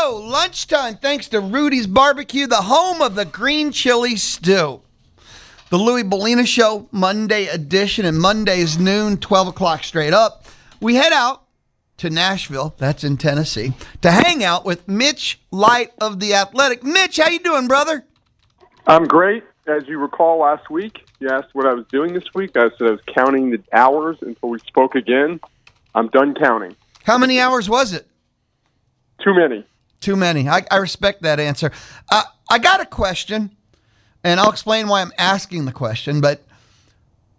go. Lunchtime, thanks to Rudy's Barbecue, the home of the green chili stew. The Louis Bellina Show, Monday edition, and Monday's noon, 12 o'clock straight up. We head out to Nashville, that's in Tennessee, to hang out with Mitch Light of The Athletic. Mitch, how you doing, brother? I'm great. As you recall last week, you asked what I was doing this week. I said I was counting the hours until we spoke again. I'm done counting. How many hours was it? Too many. Too many. I respect that answer. I got a question, and I'll explain why I'm asking the question, but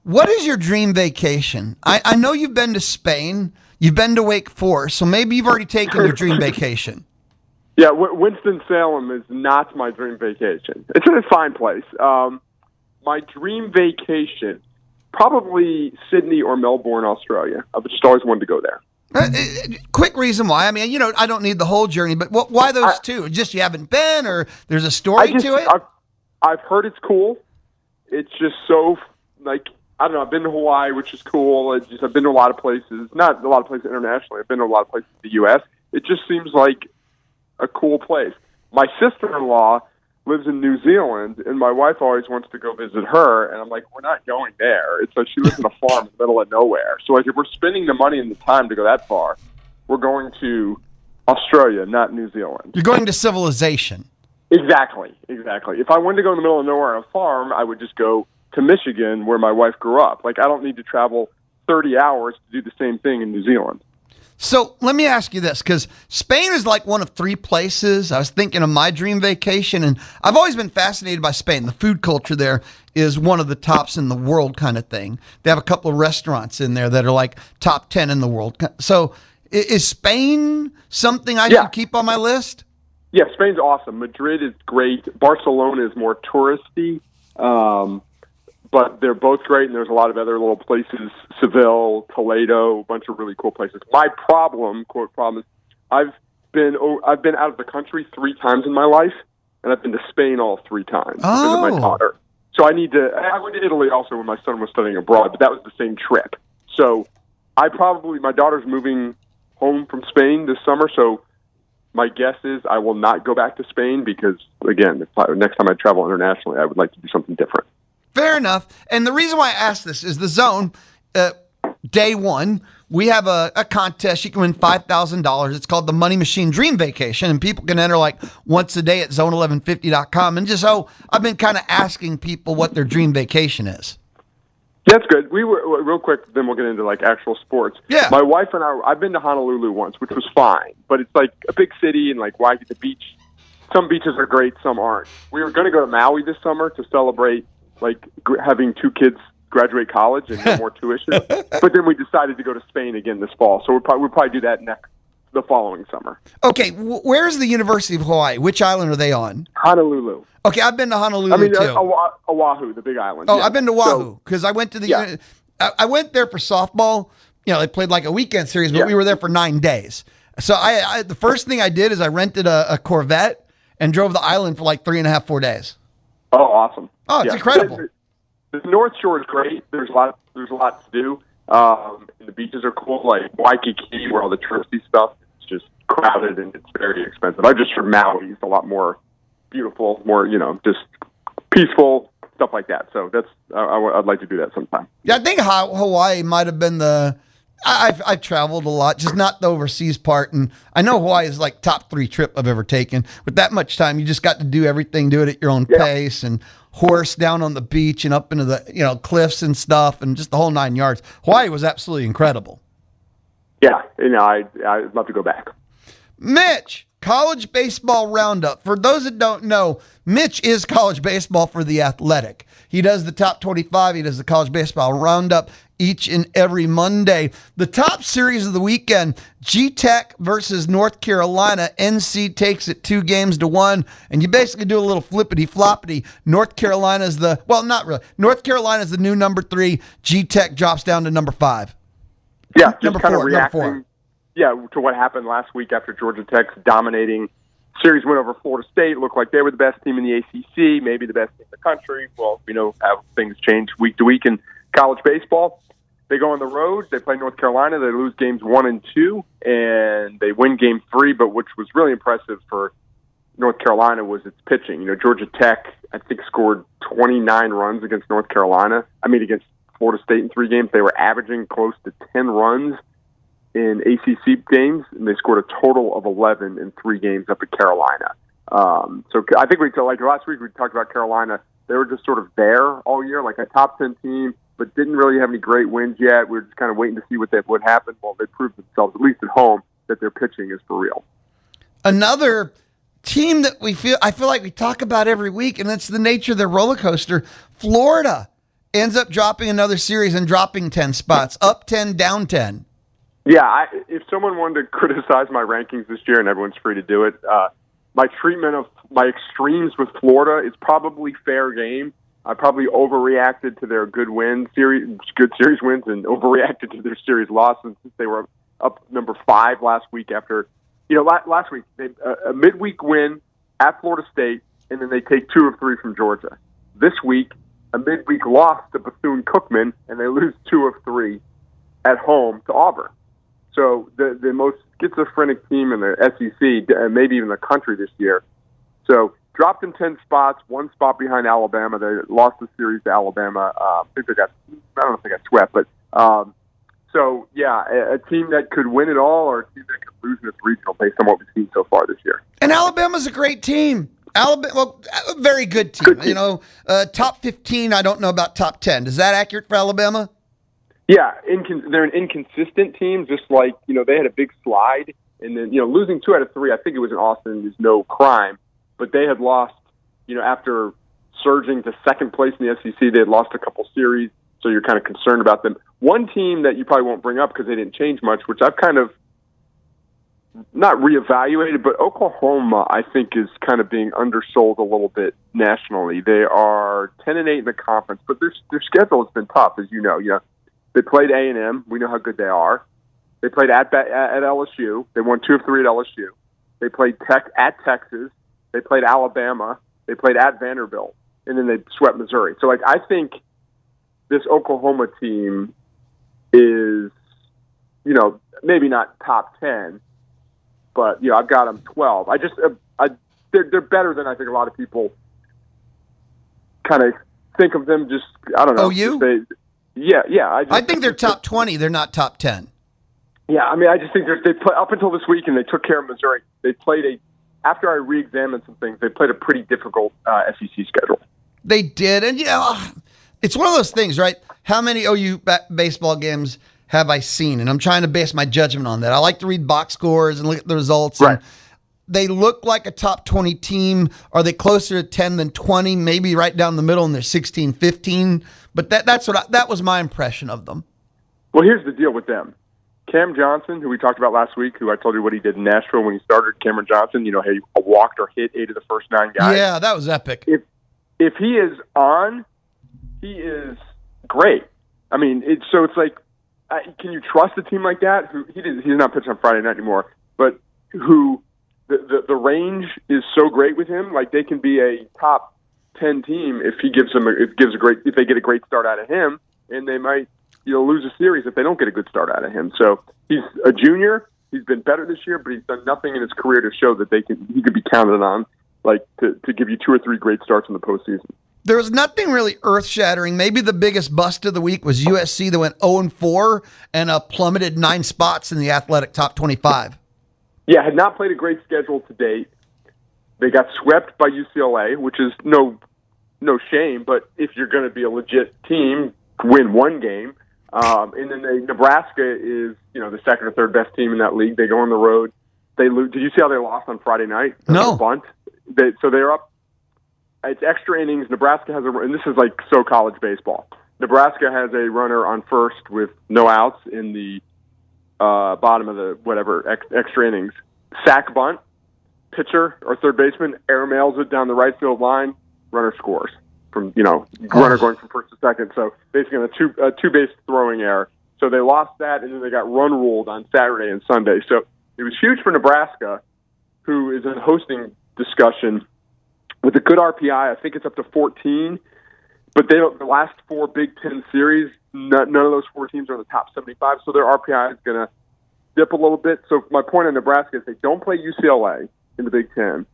what is your dream vacation? I know you've been to Spain. You've been to Wake Forest, so maybe you've already taken your dream vacation. Yeah, Winston-Salem is not my dream vacation. It's a fine place. My dream vacation, probably Sydney or Melbourne, Australia. I've just always wanted to go there. Quick reason why. I mean, I don't need the whole journey, but why those two? Just you haven't been, or there's a story to it? I've heard it's cool. It's just so, I don't know, I've been to Hawaii, which is cool. I've been to a lot of places. Not a lot of places internationally. I've been to a lot of places in the U.S. It just seems like a cool place. My sister-in-law lives in New Zealand, and my wife always wants to go visit her, and I'm like, we're not going there. It's like she lives in a farm in the middle of nowhere. So if we're spending the money and the time to go that far, we're going to Australia, not New Zealand. You're going to civilization. Exactly. If I wanted to go in the middle of nowhere on a farm, I would just go to Michigan, where my wife grew up. I don't need to travel 30 hours to do the same thing in New Zealand. So let me ask you this, because Spain is like one of three places. I was thinking of my dream vacation, and I've always been fascinated by Spain. The food culture there is one of the tops in the world kind of thing. They have a couple of restaurants in there that are like top 10 in the world. So is Spain something I should keep on my list? Yeah, Spain's awesome. Madrid is great. Barcelona is more touristy. But they're both great, and there's a lot of other little places, Seville, Toledo, a bunch of really cool places. My problem, quote problem, is I've been out of the country 3 times in my life, and I've been to Spain all 3 times because of my daughter. So I went to Italy also when my son was studying abroad, but that was the same trip. So my daughter's moving home from Spain this summer, so my guess is I will not go back to Spain because, again, next time I travel internationally, I would like to do something different. Fair enough. And the reason why I asked this is the Zone, day one, we have a contest. You can win $5,000. It's called the Money Machine Dream Vacation, and people can enter once a day at zone1150.com. And I've been kind of asking people what their dream vacation is. That's good. We were real quick, then we'll get into actual sports. Yeah. My wife and I've been to Honolulu once, which was fine, but it's like a big city and Waikiki, the beach. Some beaches are great, some aren't. We were going to go to Maui this summer to celebrate having 2 kids graduate college and no more tuition. But then we decided to go to Spain again this fall. So we'll probably do that the following summer. Okay, where's the University of Hawaii? Which island are they on? Honolulu. Okay, I've been to Honolulu too. Oahu, the big island. Oh, yeah. I've been to Oahu because I went to I went there for softball. They played a weekend series, but we were there for 9 days. So I the first thing I did is I rented a Corvette and drove the island for 3.5, 4 days. Oh, awesome. Oh, it's incredible. The North Shore is great. There's a lot to do. The beaches are cool, like Waikiki, where all the touristy stuff is just crowded and it's very expensive. I just heard Maui is a lot more beautiful, more, just peaceful, stuff like that. So I'd like to do that sometime. Yeah, I think Hawaii might have been I've traveled a lot, just not the overseas part. And I know Hawaii is top 3 trip I've ever taken. With that much time, you just got to do everything, do it at your own pace, and horse down on the beach and up into the cliffs and stuff, and just the whole 9 yards. Hawaii was absolutely incredible. Yeah, I'd love to go back. Mitch, college baseball roundup. For those that don't know, Mitch is college baseball for The Athletic. He does the top 25. He does the college baseball roundup each and every Monday. The top series of the weekend, G-Tech versus North Carolina. NC takes it 2-1, and you basically do a little flippity-floppity. North Carolina's not really. North Carolina's the new number 3. G-Tech drops down to number 5. Yeah, just kind of reacting to what happened last week after Georgia Tech's dominating series win over Florida State. Looked like they were the best team in the ACC, maybe the best team in the country. Well, we know how things change week to week in college baseball. They go on the road. They play North Carolina. They lose games 1 and 2, and they win game 3. But which was really impressive for North Carolina was its pitching. Georgia Tech, I think, scored 29 runs against North Carolina. Against Florida State in 3 games. They were averaging close to 10 runs in ACC games, and they scored a total of 11 in 3 games up at Carolina. So I think last week we talked about Carolina. They were just sort of there all year, like a top 10 team, but didn't really have any great wins yet. We were just kind of waiting to see what would happen. Well, they proved themselves, at least at home, that their pitching is for real. Another team that I feel like we talk about every week, and it's the nature of their roller coaster. Florida ends up dropping another series and dropping 10 spots, up 10, down 10. Yeah, if someone wanted to criticize my rankings this year, and everyone's free to do it, my treatment of my extremes with Florida is probably fair game. I probably overreacted to their good series wins, and overreacted to their series losses since they were up number 5 last week after, last week, a midweek win at Florida State, and then they take 2 of 3 from Georgia. This week, a midweek loss to Bethune-Cookman, and they lose 2 of 3 at home to Auburn. So the most schizophrenic team in the SEC, maybe even the country this year. So dropped them 10 spots, 1 spot behind Alabama. They lost the series to Alabama. I don't know if they got swept, but so yeah, a team that could win it all or a team that could lose in its regional based on what we've seen so far this year. And Alabama's a great team. A very good team. Good team. Top 15. I don't know about top 10. Is that accurate for Alabama? Yeah, they're an inconsistent team, just like, they had a big slide, and then, losing 2 out of 3, I think it was in Austin, is no crime, but they had lost, after surging to second place in the SEC, they had lost a couple series, so you're kind of concerned about them. One team that you probably won't bring up because they didn't change much, which I've kind of not reevaluated, but Oklahoma, I think, is kind of being undersold a little bit nationally. They are 10-8 in the conference, but their schedule has been tough, as you know. They played A&M. We know how good they are. They played at LSU. They won 2 of 3 at LSU. They played at Texas. They played Alabama. They played at Vanderbilt. And then they swept Missouri. So, I think this Oklahoma team is, maybe not top 10, but, I've got them 12. They're better than I think a lot of people kind of think of them. Just, I don't know. Oh, you? Yeah. I think they're top 20. They're not top 10. Yeah, I just think they play up until this week, and they took care of Missouri. They played after I re-examined some things, they played a pretty difficult SEC schedule. They did, and it's one of those things, right? How many OU baseball games have I seen? And I'm trying to base my judgment on that. I like to read box scores and look at the results. Right. They look like a top 20 team. Are they closer to 10 than 20? Maybe right down the middle, and they're 16, 15. But that was my impression of them. Well, here's the deal with them. Cam Johnson, who we talked about last week, who I told you what he did in Nashville when he started, Cameron Johnson, he walked or hit 8 of the first 9 guys. Yeah, that was epic. If he is on, he is great. It's like, can you trust a team like that? He's not pitching on Friday night anymore, but who the range is so great with him, like they can be a top 10 team if he gives them if they get a great start out of him, and they might lose a series if they don't get a good start out of him. So he's a junior. He's been better this year, but he's done nothing in his career to show that he could be counted on, to give you 2 or 3 great starts in the postseason. There was nothing really earth-shattering. Maybe the biggest bust of the week was USC that went 0-4 and plummeted 9 spots in the athletic top 25. Yeah, had not played a great schedule to date. They got swept by UCLA, which is no shame, but if you're going to be a legit team, win 1 game. And then Nebraska is, the second or third best team in that league. They go on the road. They lose. Did you see how they lost on Friday night? No. Bunt. So they're up. It's extra innings. Nebraska has and this is like so college baseball. Nebraska has a runner on first with no outs in the bottom of the extra innings. Sack bunt, pitcher or third baseman airmails it down the right field line. Runner scores from runner going from first to second. So basically a two base throwing error. So they lost that, and then they got run ruled on Saturday and Sunday. So it was huge for Nebraska, who is in hosting discussion with a good RPI. I think it's up to 14. but they don't. The last 4 Big Ten series, none of those 4 teams are in the top 75, so their RPI is going to dip a little bit. So my point on Nebraska is they don't play UCLA in the Big Ten.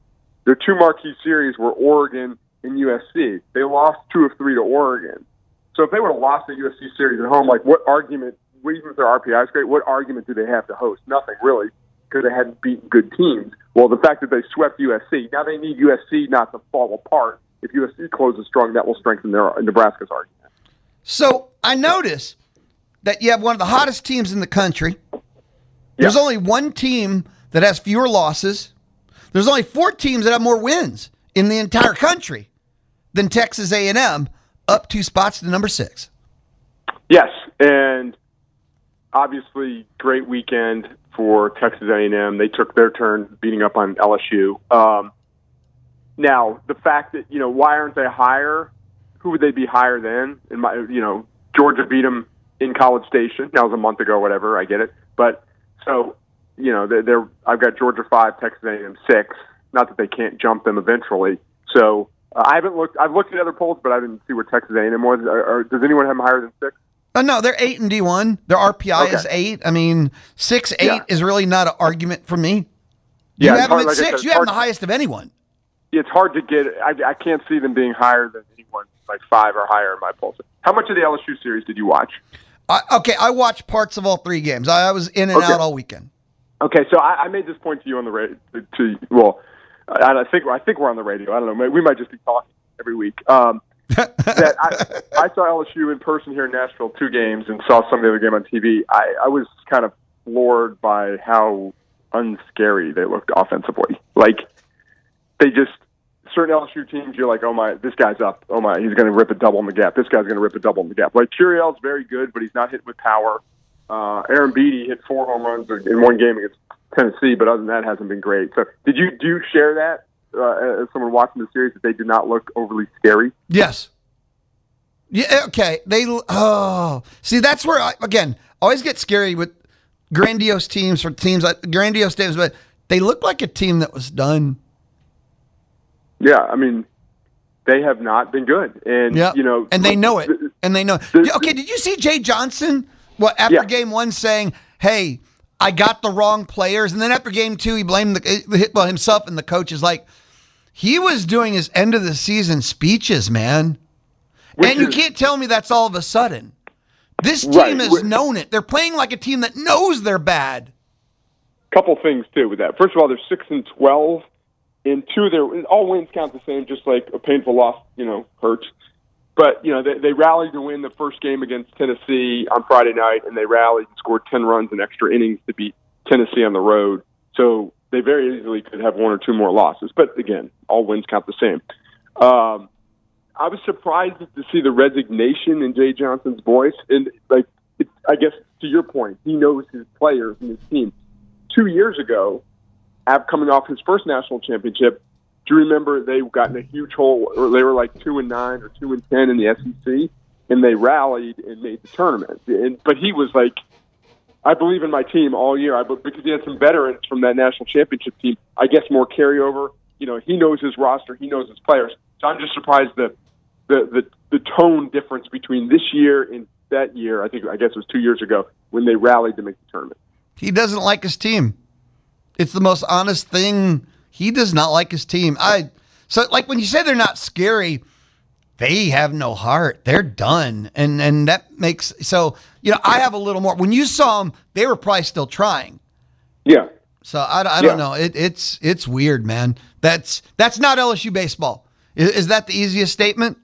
Their 2 marquee series were Oregon and USC. They lost 2 of 3 to Oregon. So if they would have lost the USC series at home, like what argument, even if their RPI is great, what argument do they have to host? Nothing really, because they hadn't beaten good teams. Well, the fact that they swept USC, now they need USC not to fall apart. If USC closes strong, that will strengthen Nebraska's argument. So I notice that you have one of the hottest teams in the country. There's only one team that has fewer losses. There's only 4 teams that have more wins in the entire country than Texas A&M, up 2 spots to number 6. Yes, and obviously great weekend for Texas A&M. They took their turn beating up on LSU. Now, the fact that, why aren't they higher? Who would they be higher than? Georgia beat them in College Station. That was a month ago, whatever. I get it. But so, I've got Georgia 5, Texas A&M 6. Not that they can't jump them eventually. So I've looked at other polls, but I didn't see where Texas A&M was. Or does anyone have them higher than 6? No, they're 8 in D1. Their RPI is 8. I mean, 6-8 is really not an argument for me. You have them at 6. You have them the highest of anyone. It's hard to get. I can't see them being higher than anyone, like 5 or higher in my polls. How much of the LSU series did you watch? I watched parts of all 3 games. I was in and out all weekend. Okay, so I made this point to you on the radio. I think we're on the radio. I don't know. We might just be talking every week. That I saw LSU in person here in Nashville 2 games and saw some of the other game on TV. I was kind of floored by how unscary they looked offensively. Like they just certain LSU teams, you're like, oh my, this guy's up. Oh my, he's going to rip a double in the gap. This guy's going to rip a double in the gap. Like Curiel's very good, but he's not hitting with power. Aaron Beatty hit 4 home runs in one game against Tennessee, but other than that, hasn't been great. So, do you share that as someone watching the series that they did not look overly scary? Yes. Yeah. Okay. See, that's where I always get scary with grandiose teams grandiose teams, but they look like a team that was done. Yeah, I mean, they have not been good, and and they know it, Okay, did you see Jay Johnson? After game 1 saying, "Hey, I got the wrong players," and then after game 2, he blamed himself and the coaches. Like he was doing his end of the season speeches, man. You can't tell me that's all of a sudden. This team has known it. They're playing like a team that knows they're bad. Couple things too with that. First of all, they're 6-12. In 2, all wins count the same, just like a painful loss, hurts. But, they rallied to win the first game against Tennessee on Friday night, and they rallied and scored 10 runs in extra innings to beat Tennessee on the road. So they very easily could have 1 or 2 more losses. But, again, all wins count the same. I was surprised to see the resignation in Jay Johnson's voice. And, I guess, to your point, he knows his players and his team. 2 years ago, coming off his first national championship, do you remember they got in a huge hole, or they were like 2-9 or 2-10 in the SEC, and they rallied and made the tournament. But he was like, I believe in my team all year, because he had some veterans from that national championship team. I guess more carryover. He knows his roster, he knows his players. So I'm just surprised the tone difference between this year and that year. I guess it was 2 years ago when they rallied to make the tournament. He doesn't like his team. It's the most honest thing. He does not like his team. So when you say they're not scary, they have no heart. They're done. And that makes, I have a little more. When you saw them, they were probably still trying. Yeah. So I don't know. It's weird, man. That's not LSU baseball. Is that the easiest statement?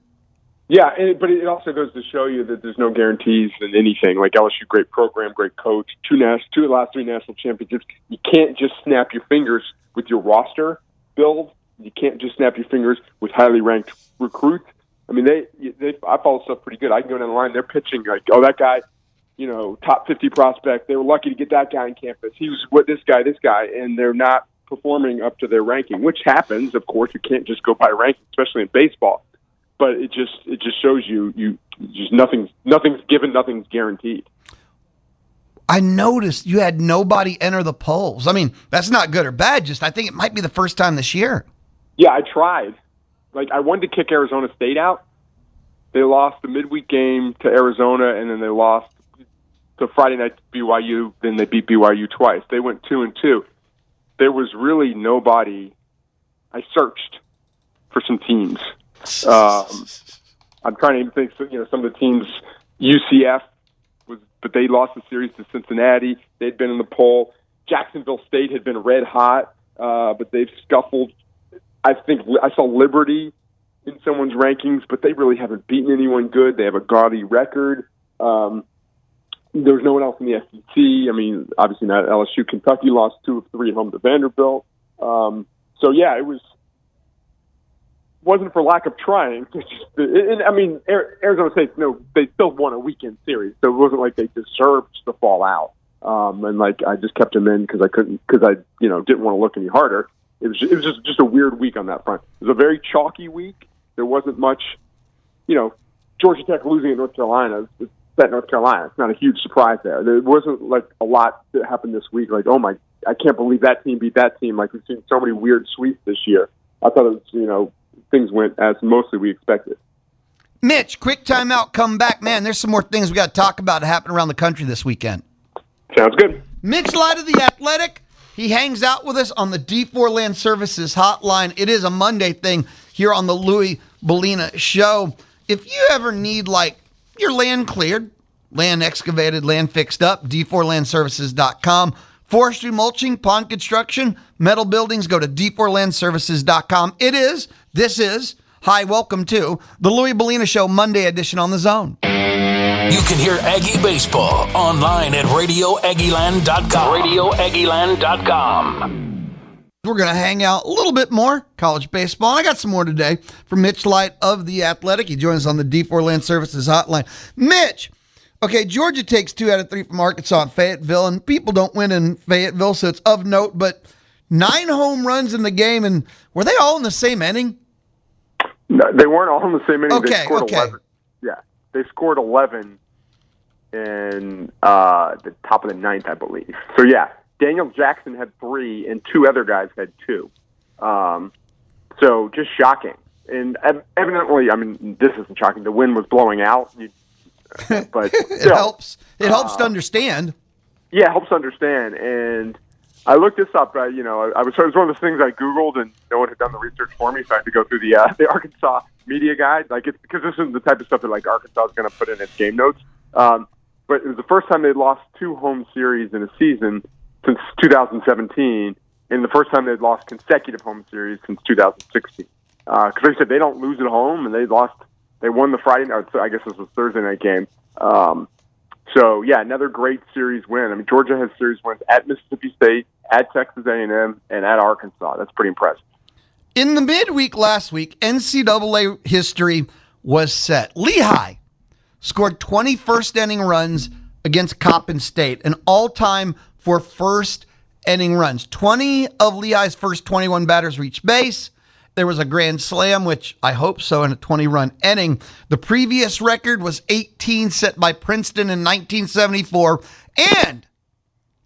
Yeah, but it also goes to show you that there's no guarantees in anything. Like LSU, great program, great coach, 2 of the last 3 national championships. You can't just snap your fingers with your roster build. You can't just snap your fingers with highly ranked recruits. I mean, I follow stuff pretty good. I can go down the line. They're pitching like, oh, that guy, top 50 prospect. They were lucky to get that guy on campus. He was this guy, and they're not performing up to their ranking, which happens. Of course, you can't just go by ranking, especially in baseball. But it just shows you just nothing's given, nothing's guaranteed. I noticed you had nobody enter the polls. I mean, that's not good or bad. Just I think it might be the first time this year. Yeah, I tried. I wanted to kick Arizona State out, They lost the midweek game to Arizona, and then they lost to Friday night to BYU. Then they beat BYU twice. They went 2-2. There was really nobody. I searched for some teams. I'm trying to even think. Some of the teams. UCF but they lost the series to Cincinnati. They'd been in the poll. Jacksonville State had been red hot, but they've scuffled. I think I saw Liberty in someone's rankings, but they really haven't beaten anyone good. They have a gaudy record. There's no one else in the SEC. I mean, obviously not LSU. Kentucky lost 2 of 3 at home to Vanderbilt. So yeah, it wasn't for lack of trying. Arizona State, they still won a weekend series, so it wasn't like they deserved to fall out. And I just kept them in because I couldn't, because I didn't want to look any harder. It was just a weird week on that front. It was a very chalky week. There wasn't much, Georgia Tech losing at North Carolina. It's at North Carolina. It's not a huge surprise there. There wasn't a lot that happened this week. I can't believe that team beat that team. We've seen so many weird sweeps this year. I thought it was, things went as mostly we expected. Mitch, quick timeout, come back. Man, there's some more things we got to talk about happen around the country this weekend. Sounds good. Mitch Light of The Athletic. He hangs out with us on the D4 Land Services hotline. It is a Monday thing here on the Louis Bellina Show. If you ever need, your land cleared, land excavated, land fixed up, d4landservices.com. Forestry, mulching, pond construction, metal buildings, go to d4landservices.com. This is, welcome to the Louis Bellina Show Monday edition on The Zone. You can hear Aggie Baseball online at radioaggieland.com. radioaggieland.com. We're going to hang out a little bit more college baseball. I got some more today from Mitch Light of The Athletic. He joins us on the D4 Land Services hotline. Mitch, okay, Georgia takes 2 out of 3 from Arkansas and Fayetteville, and people don't win in Fayetteville, so it's of note, but 9 home runs in the game, and were they all in the same inning? No, they weren't all in the same inning. Okay, they scored 11. Yeah, they scored 11 in the top of the 9th, I believe. So, yeah, Daniel Jackson had 3, and 2 other guys had 2. So, just shocking. And evidently, this isn't shocking. The wind was blowing out. But it helps. It helps to understand. Yeah, it helps to understand. And I looked this up. It was one of those things I Googled, and no one had done the research for me, so I had to go through the Arkansas media guide. It's because this isn't the type of stuff that Arkansas is going to put in its game notes. But it was the first time they'd lost 2 home series in a season since 2017, and the first time they'd lost consecutive home series since 2016. Because they said they don't lose at home, and they won the Friday night. I guess this was Thursday night game. So yeah, another great series win. Georgia has series wins at Mississippi State, at Texas A&M, and at Arkansas. That's pretty impressive. In the midweek last week, NCAA history was set. Lehigh scored 20 first-inning runs against Coppin State, an all-time for first-inning runs. 20 of Lehigh's first 21 batters reached base. There was a grand slam, which I hope so, in a 20-run inning. The previous record was 18, set by Princeton in 1974. And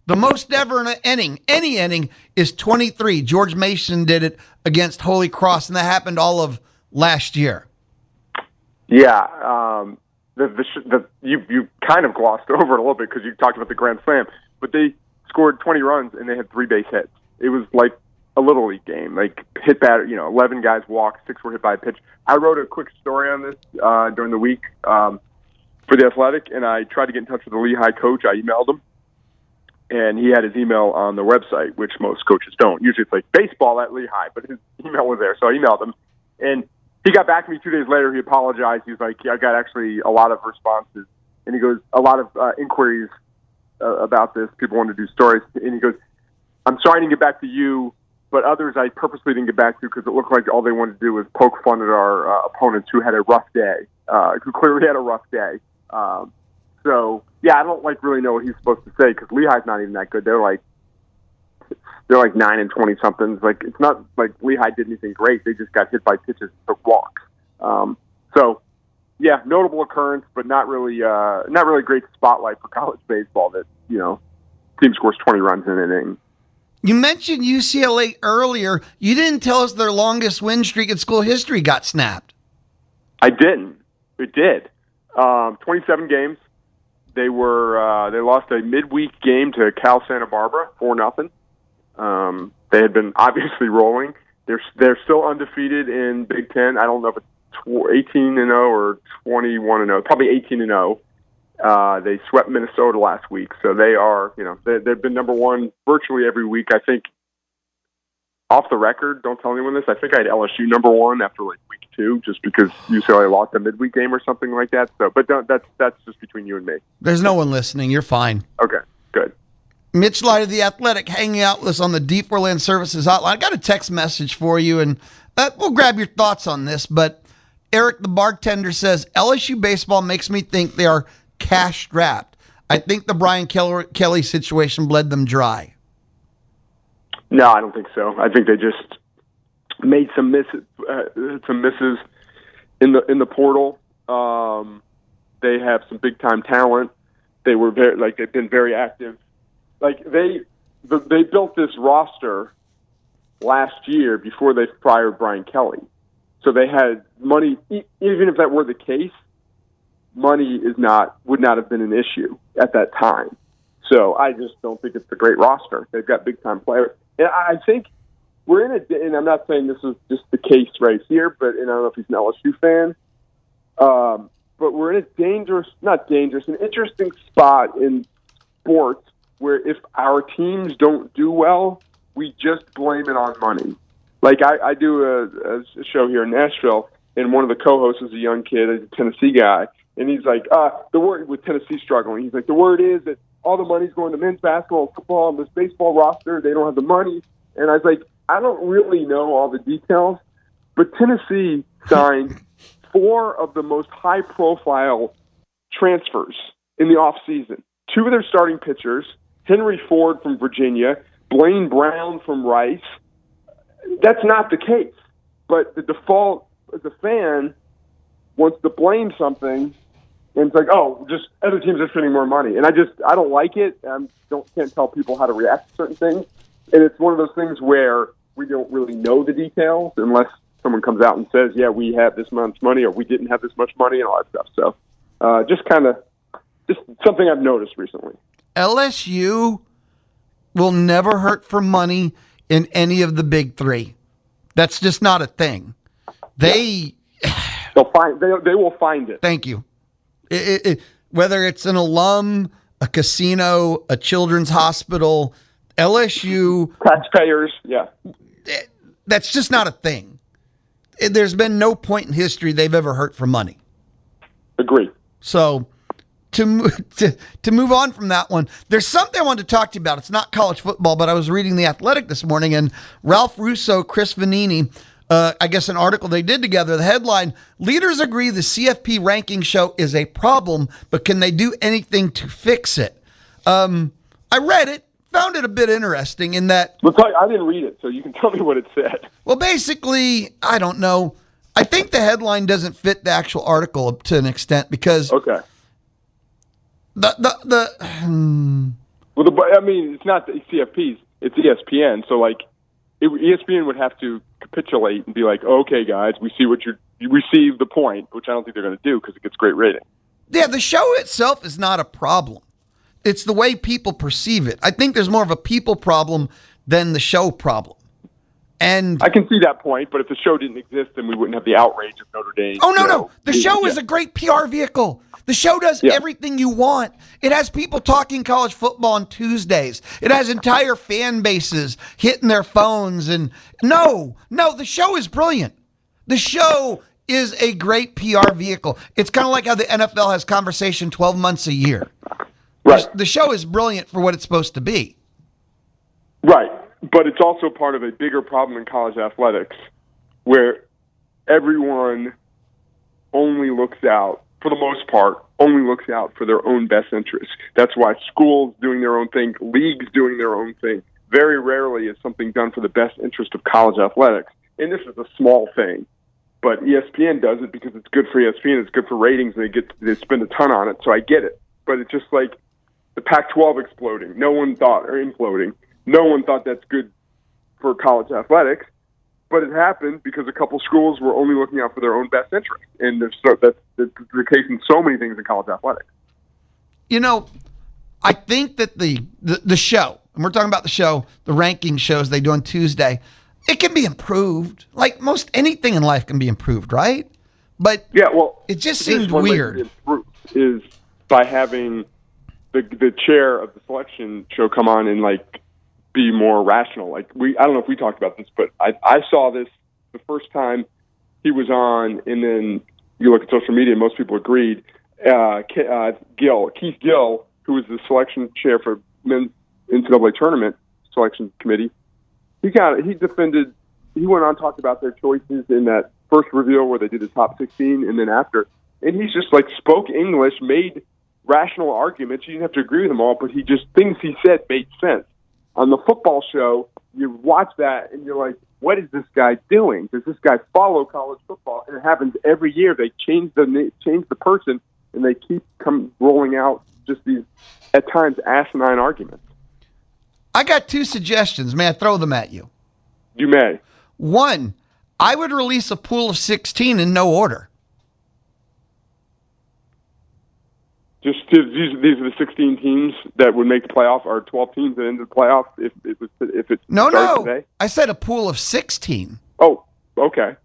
the most ever in any inning, is 23. George Mason did it against Holy Cross, and that happened all of last year. Yeah, you kind of glossed over it a little bit because you talked about the grand slam. But they scored 20 runs, and they had 3 base hits. It was like a Little League game, hit batter, 11 guys walked, 6 were hit by a pitch. I wrote a quick story on this during the week for The Athletic, and I tried to get in touch with the Lehigh coach. I emailed him, and he had his email on the website, which most coaches don't. Usually it's baseball at Lehigh, but his email was there, so I emailed him. And he got back to me 2 days later. He apologized. He was like, I got actually a lot of responses. And he goes, a lot of inquiries about this. People want to do stories. And he goes, I'm sorry I didn't get back to you, but others I purposely didn't get back to because it looked like all they wanted to do was poke fun at our opponents who had a rough day, who clearly had a rough day. So, yeah, I don't really know what he's supposed to say because Lehigh's not even that good. They're like 9 and 20 somethings. It's not like Lehigh did anything great. They just got hit by pitches and took walks. So, yeah, notable occurrence, but not really great spotlight for college baseball that team scores 20 runs in an inning. You mentioned UCLA earlier. You didn't tell us their longest win streak in school history got snapped. I didn't. It did. 27 games. They lost a midweek game to Cal Santa Barbara 4-0. They had been obviously rolling. They're still undefeated in Big Ten. I don't know if it's 18-0 or 21-0. Probably 18-0. They swept Minnesota last week, so they are, they've been number one virtually every week. I think, off the record, don't tell anyone this, I think I had LSU number one after like week 2, just because UCLA lost a midweek game or something like that. So, but that's just between you and me. There's no one listening. You're fine. Okay, good. Mitch Light of The Athletic hanging out with us on the Deep Land Services hotline. I got a text message for you, and we'll grab your thoughts on this. But Eric, the bartender, says, LSU baseball makes me think they are cash-strapped. I think the Brian Kelly situation bled them dry. No, I don't think so. I think they just made some misses in the portal. They have some big-time talent. They've been very active. They built this roster last year before they fired Brian Kelly. So they had money. Even if that were the case, money would not have been an issue at that time. So I just don't think it's a great roster. They've got big time players, and I think we're in and I'm not saying this is just the case right here, but and I don't know if he's an LSU fan. But we're in an interesting spot in sports where if our teams don't do well, we just blame it on money. Like I do a show here in Nashville, and one of the co-hosts is a young kid, a Tennessee guy, and he's like, the word with Tennessee struggling, he's like, the word is that all the money's going to men's basketball, football, and this baseball roster. They don't have the money. And I was like, I don't really know all the details, but Tennessee signed 4 of the most high-profile transfers in the offseason. 2 of their starting pitchers, Henry Ford from Virginia, Blaine Brown from Rice. That's not the case. But the default as a fan wants to blame something, and it's like, oh, just other teams are spending more money. And I don't like it. Can't tell people how to react to certain things. And it's one of those things where we don't really know the details unless someone comes out and says, yeah, we have this much money or we didn't have this much money and all that stuff. So just something I've noticed recently. LSU will never hurt for money in any of the big 3. That's just not a thing. They will find it. Thank you. Whether it's an alum, a casino, a children's hospital, LSU, taxpayers, yeah, that's just not a thing. There's been no point in history they've ever hurt for money. Agree. So to move on from that one, there's something I wanted to talk to you about. It's not college football, but I was reading The Athletic this morning, and Ralph Russo, Chris Vanini, I guess an article they did together, the headline, leaders agree the CFP ranking show is a problem, but can they do anything to fix it? I read it, found it a bit interesting in that... I didn't read it, so you can tell me what it said. Well, basically, I don't know. I think the headline doesn't fit the actual article to an extent because... Okay. Well, it's not the CFPs, it's ESPN, so ESPN would have to capitulate and be like, okay, guys, we see you received the point, which I don't think they're going to do because it gets great rating. Yeah, the show itself is not a problem. It's the way people perceive it. I think there's more of a people problem than the show problem. And I can see that point, but if the show didn't exist, then we wouldn't have the outrage of Notre Dame. Oh, no. The show is a great PR vehicle. The show does everything you want. It has people talking college football on Tuesdays. It has entire fan bases hitting their phones. And no, the show is brilliant. The show is a great PR vehicle. It's kind of like how the NFL has conversation 12 months a year. Right. The show is brilliant for what it's supposed to be. Right. But it's also part of a bigger problem in college athletics where everyone only looks out, for the most part, for their own best interests. That's why schools doing their own thing, leagues doing their own thing. Very rarely is something done for the best interest of college athletics. And this is a small thing. But ESPN does it because it's good for ESPN, it's good for ratings, and they spend a ton on it, so I get it. But it's just like the Pac-12 imploding. No one thought that's good for college athletics, but it happened because a couple schools were only looking out for their own best interest. And that's the case in so many things in college athletics. You know, I think that the show, and we're talking about the show, the ranking shows they do on Tuesday, it can be improved. Like most anything in life can be improved, right? But yeah, well, it just seems weird. Is by having the chair of the selection show come on and like be more rational. Like I don't know if we talked about this, but I saw this the first time he was on, and then you look at social media, and most people agreed. Keith Gill, who was the selection chair for men's NCAA tournament selection committee, he went on, talked about their choices in that first reveal where they did the top 16 and then after. And he's just like spoke English, made rational arguments. You didn't have to agree with them all, but things he said made sense. On the football show, you watch that and you're like, what is this guy doing? Does this guy follow college football? And it happens every year. They change the person, and they keep rolling out just these, at times, asinine arguments. I got 2 suggestions. May I throw them at you? You may. 1, I would release a pool of 16 in no order. These are the 16 teams that would make the playoff, or 12 teams that end the playoff if it started today? I said a pool of 16. Oh, okay.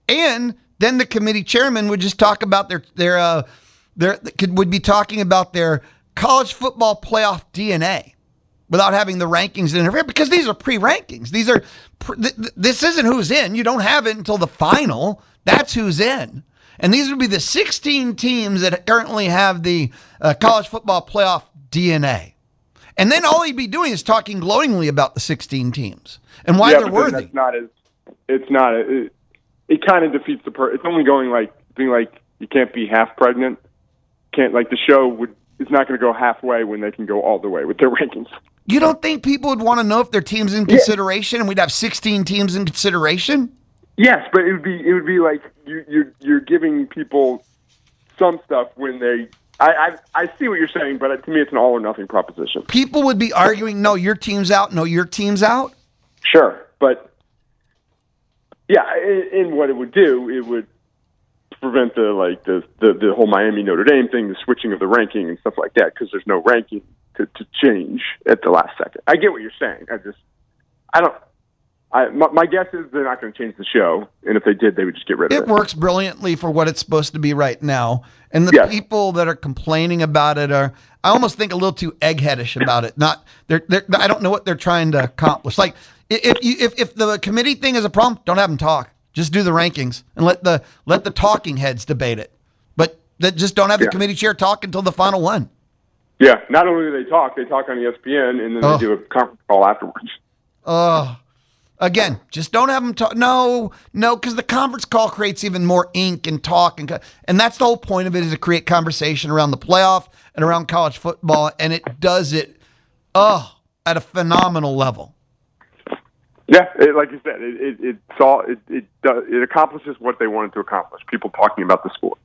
And then the committee chairman would just talk about would be talking about their college football playoff DNA without having the rankings interfere, because these are pre-rankings. This isn't who's in. You don't have it until the final. That's who's in. And these would be the 16 teams that currently have the college football playoff DNA. And then all he'd be doing is talking glowingly about the 16 teams and why they're worthy. It kind of defeats it's only being like, you can't be half pregnant. The show is not going to go halfway when they can go all the way with their rankings. You don't think people would want to know if their team's in consideration and we'd have 16 teams in consideration? Yes, but it would be like you're giving people some stuff when they. I see what you're saying, but to me it's an all or nothing proposition. People would be arguing, no, your team's out, no, your team's out. Sure, but yeah, in what it would do, it would prevent the whole Miami Notre Dame thing, the switching of the ranking and stuff like that, because there's no ranking to change at the last second. I get what you're saying. My guess is they're not going to change the show, and if they did, they would just get rid of it. It works brilliantly for what it's supposed to be right now, and the people that are complaining about it I almost think a little too eggheadish about it. I don't know what they're trying to accomplish. Like if the committee thing is a problem, don't have them talk. Just do the rankings and let the talking heads debate it. But just don't have the committee chair talk until the final one. Yeah, not only do they talk on ESPN, and then they do a conference call afterwards. Again, just don't have them talk. No, because the conference call creates even more ink and talk. And that's the whole point of it, is to create conversation around the playoff and around college football. And it does it, at a phenomenal level. Yeah, like you said, it accomplishes what they wanted to accomplish, people talking about the sport.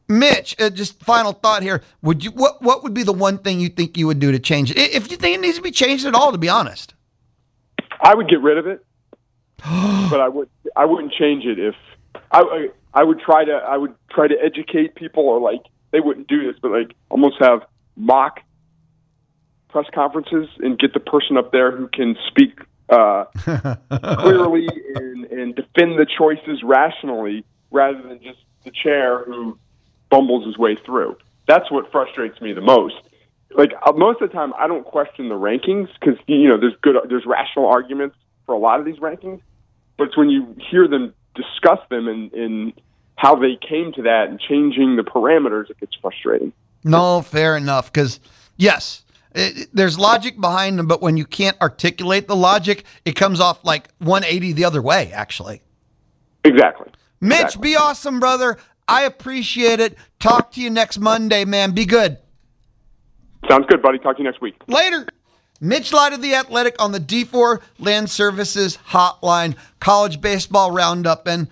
Mitch, just final thought here. What would be the one thing you think you would do to change it? If you think it needs to be changed at all, to be honest. I would get rid of it. But I wouldn't change it if I would try to educate people, or like they wouldn't do this, but like almost have mock press conferences and get the person up there who can speak clearly and defend the choices rationally, rather than just the chair who bumbles his way through. That's what frustrates me the most. Like most of the time, I don't question the rankings because there's rational arguments for a lot of these rankings. But it's when you hear them discuss them and how they came to that and changing the parameters, it gets frustrating. No, fair enough. Because, yes, there's logic behind them, but when you can't articulate the logic, it comes off like 180 the other way, actually. Exactly. Mitch, be awesome, brother. I appreciate it. Talk to you next Monday, man. Be good. Sounds good, buddy. Talk to you next week. Later. Mitch Light of The Athletic on the D4 Land Services Hotline, college baseball roundup, and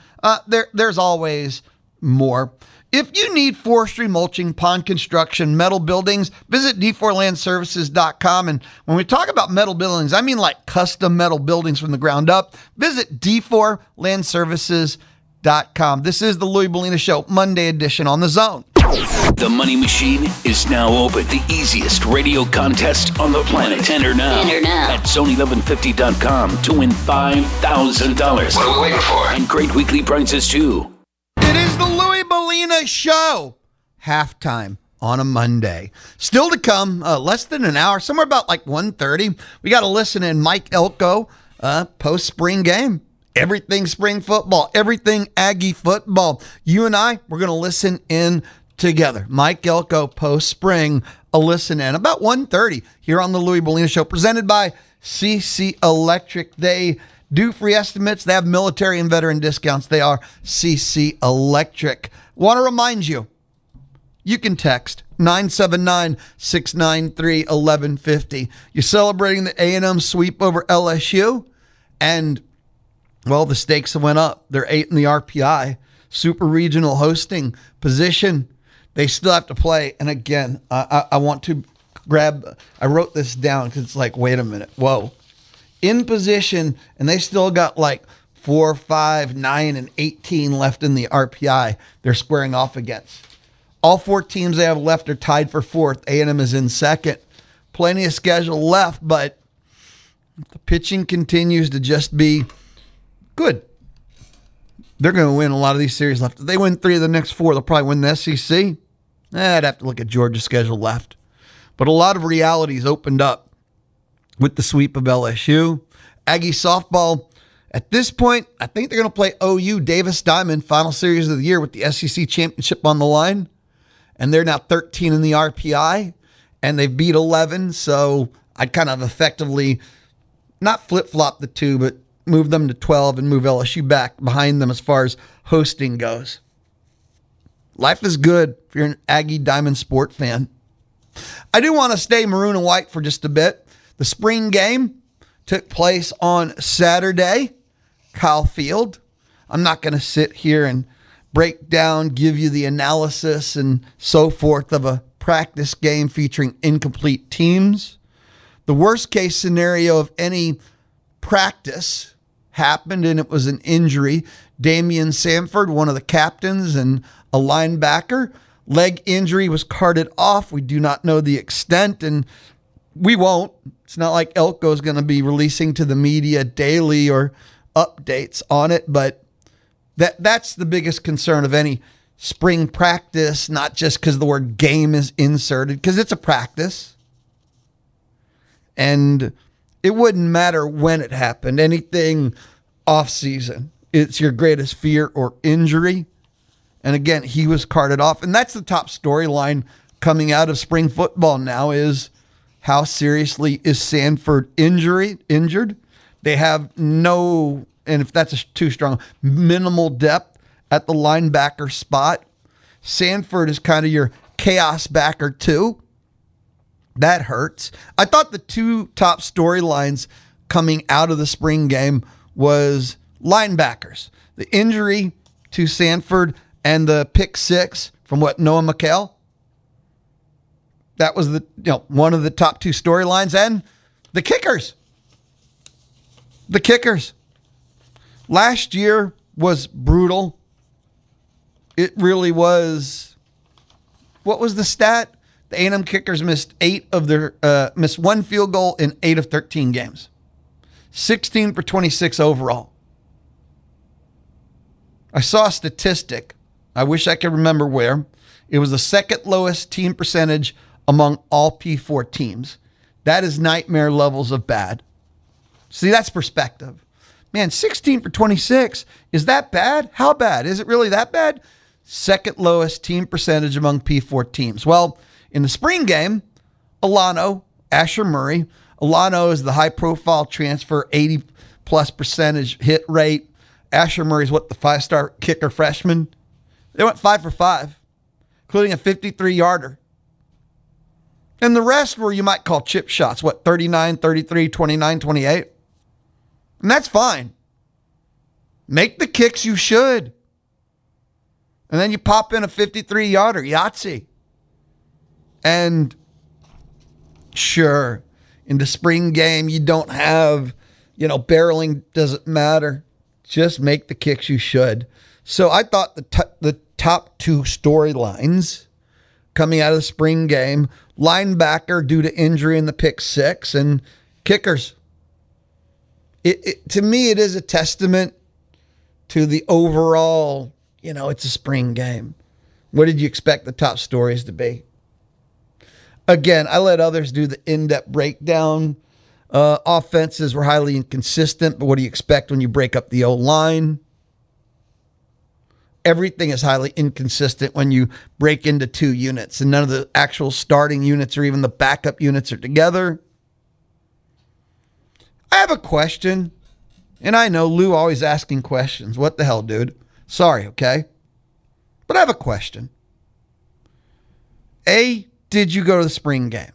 there's always more. If you need forestry, mulching, pond construction, metal buildings, visit d4landservices.com. And when we talk about metal buildings, I mean like custom metal buildings from the ground up. Visit d4landservices.com. This is the Louis Bellina Show, Monday edition on The Zone. The Money Machine is now open. The easiest radio contest on the planet. Enter now at zone1150.com to win $5,000. What are we waiting for? And great weekly prizes, too. It is the Louis Bellina Show. Halftime on a Monday. Still to come, less than an hour, somewhere about like 1:30. We got to listen in Mike Elko, post-spring game. Everything spring football, everything Aggie football. You and I, we're going to listen in together. Mike Elko, post-spring, a listen in. About 1:30 here on the Louis Bellina Show, presented by CC Electric. They do free estimates. They have military and veteran discounts. They are CC Electric. Want to remind you, you can text 979-693-1150. You're celebrating the A&M sweep over LSU, and, well, the stakes went up. They're 8 in the RPI. Super regional hosting position. They still have to play. And again, I want to I wrote this down because it's like, wait a minute. Whoa. In position, and they still got like 4, 5, 9, and 18 left in the RPI they're squaring off against. All 4 teams they have left are tied for 4th. A&M is in 2nd. Plenty of schedule left, but the pitching continues to just be good. They're going to win a lot of these series left. If they win 3 of the next 4, they'll probably win the SEC. I'd have to look at Georgia's schedule left. But a lot of realities opened up with the sweep of LSU. Aggie softball, at this point, I think they're going to play OU Davis Diamond, final series of the year with the SEC championship on the line. And they're now 13 in the RPI, and they've beat 11. So I'd kind of effectively not flip-flop the 2, but move them to 12 and move LSU back behind them as far as hosting goes. Life is good if you're an Aggie Diamond sport fan. I do want to stay maroon and white for just a bit. The spring game took place on Saturday, Kyle Field. I'm not going to sit here and break down, give you the analysis and so forth of a practice game featuring incomplete teams. The worst case scenario of any practice happened, and it was an injury. Damian Sanford, one of the captains and a linebacker, leg injury, was carted off. We do not know the extent, and we won't. It's not like Elko is going to be releasing to the media daily or updates on it, but that's the biggest concern of any spring practice, not just because the word game is inserted, because it's a practice. And it wouldn't matter when it happened. Anything off season, it's your greatest fear or injury. And again, he was carted off. And that's the top storyline coming out of spring football now is how seriously is Sanford injured? They have no, and if that's too strong, minimal depth at the linebacker spot. Sanford is kind of your chaos backer too. That hurts. I thought the 2 top storylines coming out of the spring game was linebackers. The injury to Sanford and the pick 6 from Noah McHale. That was one of the top 2 storylines. And the kickers. The kickers. Last year was brutal. It really was. What was the stat? The A&M kickers missed 1 field goal in 8 of 13 games. 16 for 26 overall. I saw a statistic. I wish I could remember where. It was the second lowest team percentage among all P4 teams. That is nightmare levels of bad. See, that's perspective. Man, 16 for 26. Is that bad? How bad? Is it really that bad? Second lowest team percentage among P4 teams. Well, in the spring game, Alano, Asher Murray. Alano is the high-profile transfer, 80-plus percentage hit rate. Asher Murray's the 5-star kicker freshman? They went 5 for 5, including a 53-yarder. And the rest were, you might call chip shots, 39, 33, 29, 28. And that's fine. Make the kicks you should. And then you pop in a 53-yarder, Yahtzee. And sure, in the spring game, you don't have, barreling doesn't matter. Just make the kicks you should. So I thought the top two storylines coming out of the spring game, linebacker due to injury in the pick six, and kickers. To me, it is a testament to the overall, it's a spring game. What did you expect the top stories to be? Again, I let others do the in-depth breakdown. Offenses were highly inconsistent, but what do you expect when you break up the O-line? Everything is highly inconsistent when you break into two units, and none of the actual starting units or even the backup units are together. I have a question, and I know Lou always asking questions. What the hell, dude? Sorry, okay? But I have a question. A, did you go to the spring game?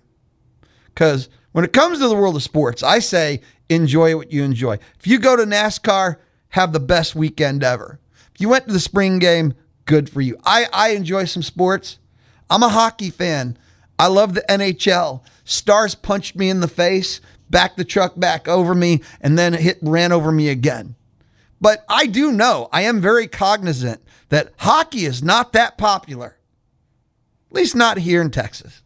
Because when it comes to the world of sports, I say enjoy what you enjoy. If you go to NASCAR, have the best weekend ever. If you went to the spring game, good for you. I enjoy some sports. I'm a hockey fan. I love the NHL. Stars punched me in the face, backed the truck back over me, and then ran over me again. But I do know, I am very cognizant that hockey is not that popular. At least not here in Texas.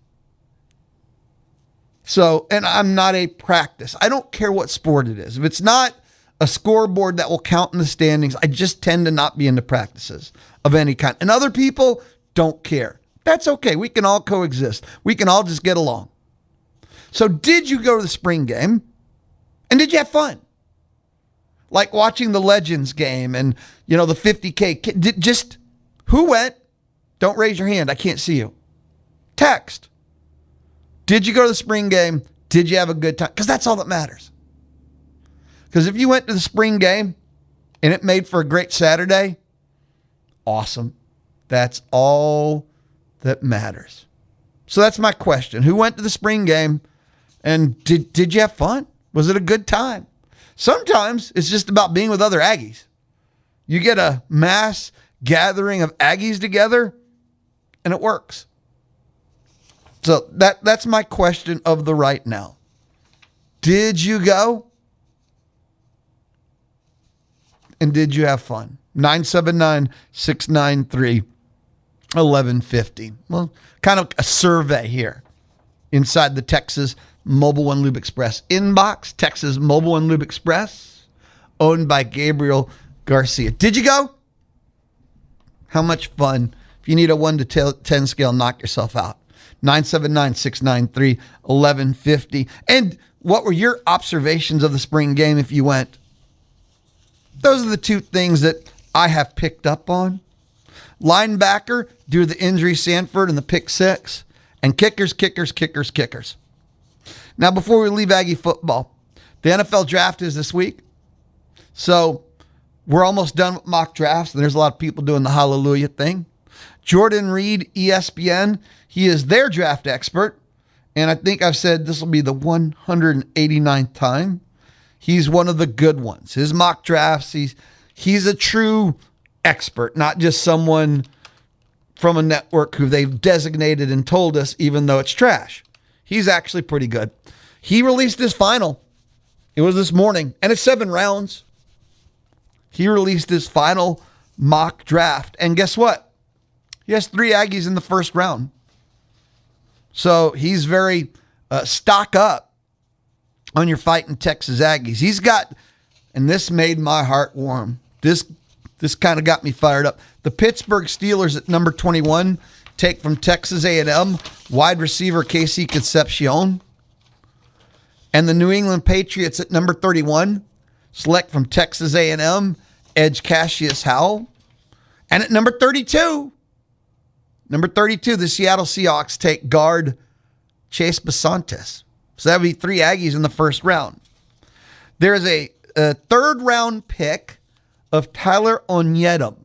So, and I'm not a practice. I don't care what sport it is. If it's not a scoreboard that will count in the standings, I just tend to not be into practices of any kind. And other people don't care. That's okay. We can all coexist. We can all just get along. So did you go to the spring game? And did you have fun? Like watching the Legends game and, the 50K. Who went? Don't raise your hand. I can't see you. Text. Did you go to the spring game? Did you have a good time? Because that's all that matters. Because if you went to the spring game and it made for a great Saturday, awesome. That's all that matters. So that's my question. Who went to the spring game and did you have fun? Was it a good time? Sometimes it's just about being with other Aggies. You get a mass gathering of Aggies together and it works. So that's my question of the right now. Did you go? And did you have fun? 979-693-1150. Well, kind of a survey here inside the Texas Mobile and Lube Express inbox. Texas Mobile and Lube Express, owned by Gabriel Garcia. Did you go? How much fun? If you need a 1 to 10 scale, knock yourself out. 979-693-1150. And what were your observations of the spring game if you went? Those are the two things that I have picked up on. Linebacker, due to the injury, Sanford and the pick six. And kickers. Now, before we leave Aggie football, the NFL draft is this week. So we're almost done with mock drafts. And there's a lot of people doing the hallelujah thing. Jordan Reed, ESPN, he is their draft expert. And I think I've said this will be the 189th time. He's one of the good ones. His mock drafts, he's a true expert, not just someone from a network who they've designated and told us, even though it's trash. He's actually pretty good. He released his final. It was this morning, and it's 7 rounds. He released his final mock draft. And guess what? He has 3 Aggies in the first round. So he's very stock up on your fighting Texas Aggies. He's got, and this made my heart warm. This kind of got me fired up. The Pittsburgh Steelers at number 21 take from Texas A&M wide receiver Casey Concepcion. And the New England Patriots at number 31 select from Texas A&M edge Cassius Howell. And at number 32, the Seattle Seahawks take guard Chase Basantes. So that would be 3 Aggies in the first round. There's a third round pick of Tyler Onyedum.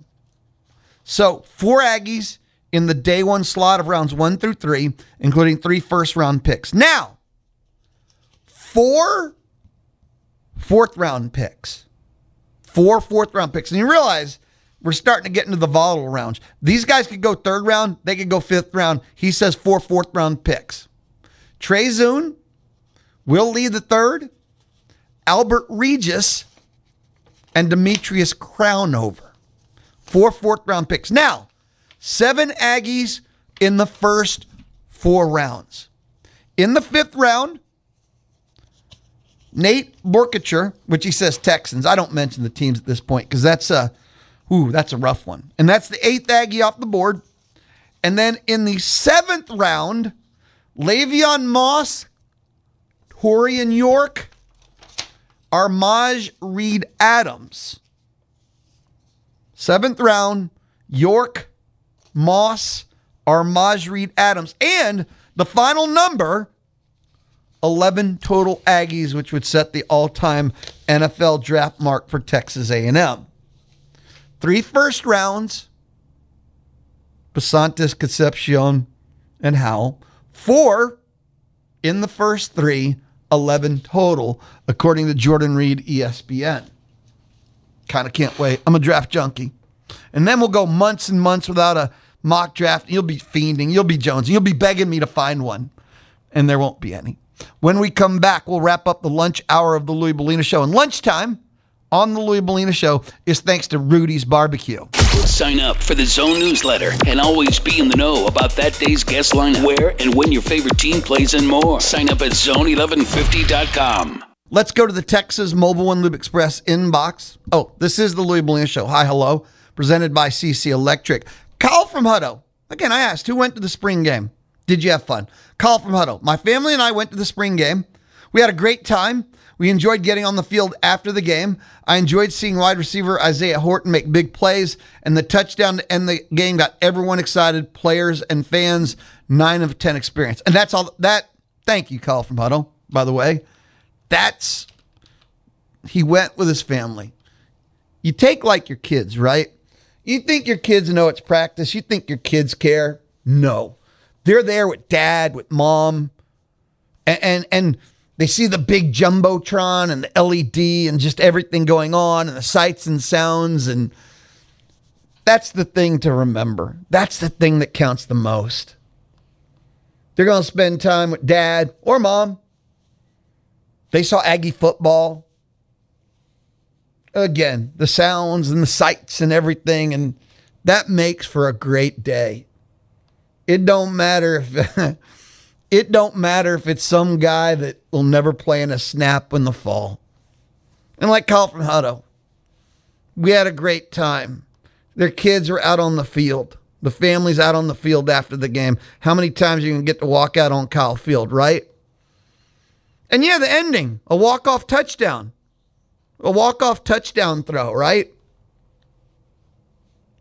So 4 Aggies in the day 1 slot of rounds 1 through 3, including 3 first round picks. Now, 4 fourth round picks. 4 fourth round picks. And you realize we're starting to get into the volatile rounds. These guys could go third round. They could go fifth round. He says 4 fourth-round picks. Trey Zune, Will Lee the third, Albert Regis, and Demetrius Crownover. 4 fourth-round picks. Now, 7 Aggies in the first 4 rounds. In the 5th round, Nate Borkacher, which he says Texans. I don't mention the teams at this point because that's a rough one. And that's the 8th Aggie off the board. And then in the 7th round, Le'Veon Moss, Torian York, Armaj Reed Adams. 7th round, York, Moss, Armaj Reed Adams. And the final number, 11 total Aggies, which would set the all-time NFL draft mark for Texas A&M. 3 first rounds, Basantes, Concepcion, and Howell. 4 in the first 3, 11 total, according to Jordan Reed, ESPN. Kind of can't wait. I'm a draft junkie. And then we'll go months and months without a mock draft. You'll be fiending. You'll be jonesing. You'll be begging me to find one. And there won't be any. When we come back, we'll wrap up the lunch hour of the Louis Bellina Show. And lunchtime on the Louis Bellina Show is thanks to Rudy's Barbecue. Sign up for the Zone newsletter and always be in the know about that day's guest lineup, where and when your favorite team plays, and more. Sign up at zone1150.com. Let's go to the Texas Mobile One Lube Express inbox. Oh, this is the Louis Bellina Show. Hi, hello. Presented by CC Electric. Kyle from Hutto. Again, I asked, who went to the spring game? Did you have fun? Kyle from Hutto. My family and I went to the spring game. We had a great time. We enjoyed getting on the field after the game. I enjoyed seeing wide receiver Isaiah Horton make big plays, and the touchdown to end the game got everyone excited, players and fans. 9 of 10 experience. And that's all that. Thank you, Kyle from Hutto, by the way. He went with his family. You take like your kids, right? You think your kids know it's practice. You think your kids care. No. They're there with dad, with mom, and they see the big Jumbotron and the LED and just everything going on and the sights and sounds. And that's the thing to remember. That's the thing that counts the most. They're going to spend time with dad or mom. They saw Aggie football. Again, the sounds and the sights and everything. And that makes for a great day. It don't matter if it's some guy that will never play in a snap in the fall. And like Kyle from Hutto, we had a great time. Their kids are out on the field. The family's out on the field after the game. How many times are you going to get to walk out on Kyle Field, right? And yeah, the ending, a walk-off touchdown. A walk-off touchdown throw, right?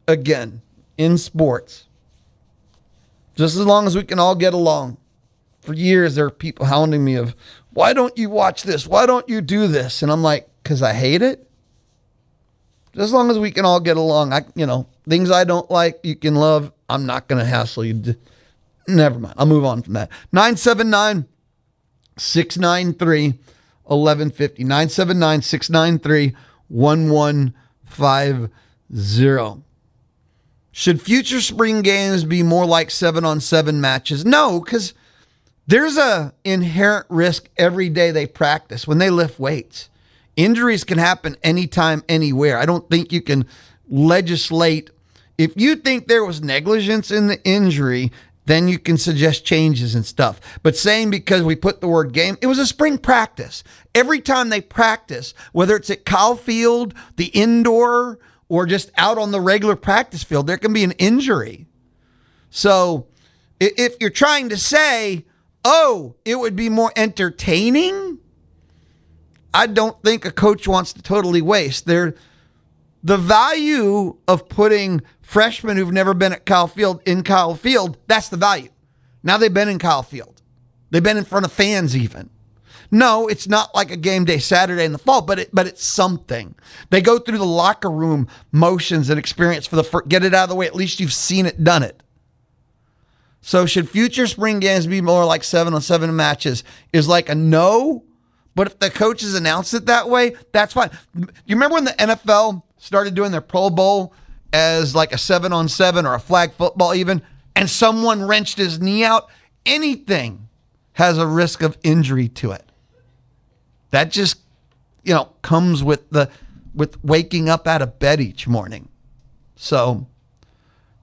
Again, in sports. Just as long as we can all get along. For years, there are people hounding me of, why don't you watch this? Why don't you do this? And I'm like, because I hate it. Just as long as we can all get along. Things I don't like, you can love. I'm not going to hassle you. Never mind. I'll move on from that. 979-693-1150. 979-693-1150. Should future spring games be more like 7-on-7 matches? No, because there's a inherent risk every day they practice when they lift weights. Injuries can happen anytime, anywhere. I don't think you can legislate. If you think there was negligence in the injury, then you can suggest changes and stuff. But saying because we put the word game, it was a spring practice. Every time they practice, whether it's at Kyle Field, the indoor, or just out on the regular practice field, there can be an injury. So if you're trying to say, oh, it would be more entertaining, I don't think a coach wants to totally waste. The value of putting freshmen who've never been at Kyle Field in Kyle Field, that's the value. Now they've been in Kyle Field. They've been in front of fans even. No, it's not like a game day Saturday in the fall, but it's something. They go through the locker room motions and experience for get it out of the way. At least you've seen it, done it. So should future spring games be more like 7-on-7 matches? Is like a no, but if the coaches announce it that way, that's fine. You remember when the NFL started doing their Pro Bowl as like a 7-on-7 or a flag football even, and someone wrenched his knee out, anything has a risk of injury to it. That just, comes with waking up out of bed each morning. So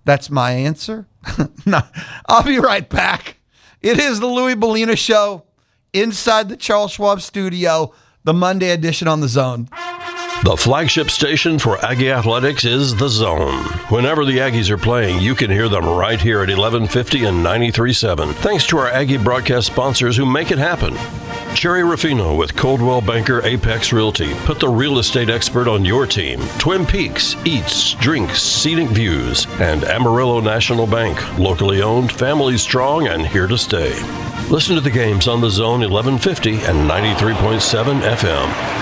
that's my answer. No, I'll be right back. It is the Louis Bellina Show inside the Charles Schwab studio, the Monday edition on The Zone. The flagship station for Aggie Athletics is The Zone. Whenever the Aggies are playing, you can hear them right here at 1150 and 93.7. Thanks to our Aggie broadcast sponsors who make it happen. Cherry Rufino with Coldwell Banker Apex Realty. Put the real estate expert on your team. Twin Peaks, Eats, Drinks, Scenic Views. And Amarillo National Bank. Locally owned, family strong, and here to stay. Listen to the games on The Zone 1150 and 93.7 FM.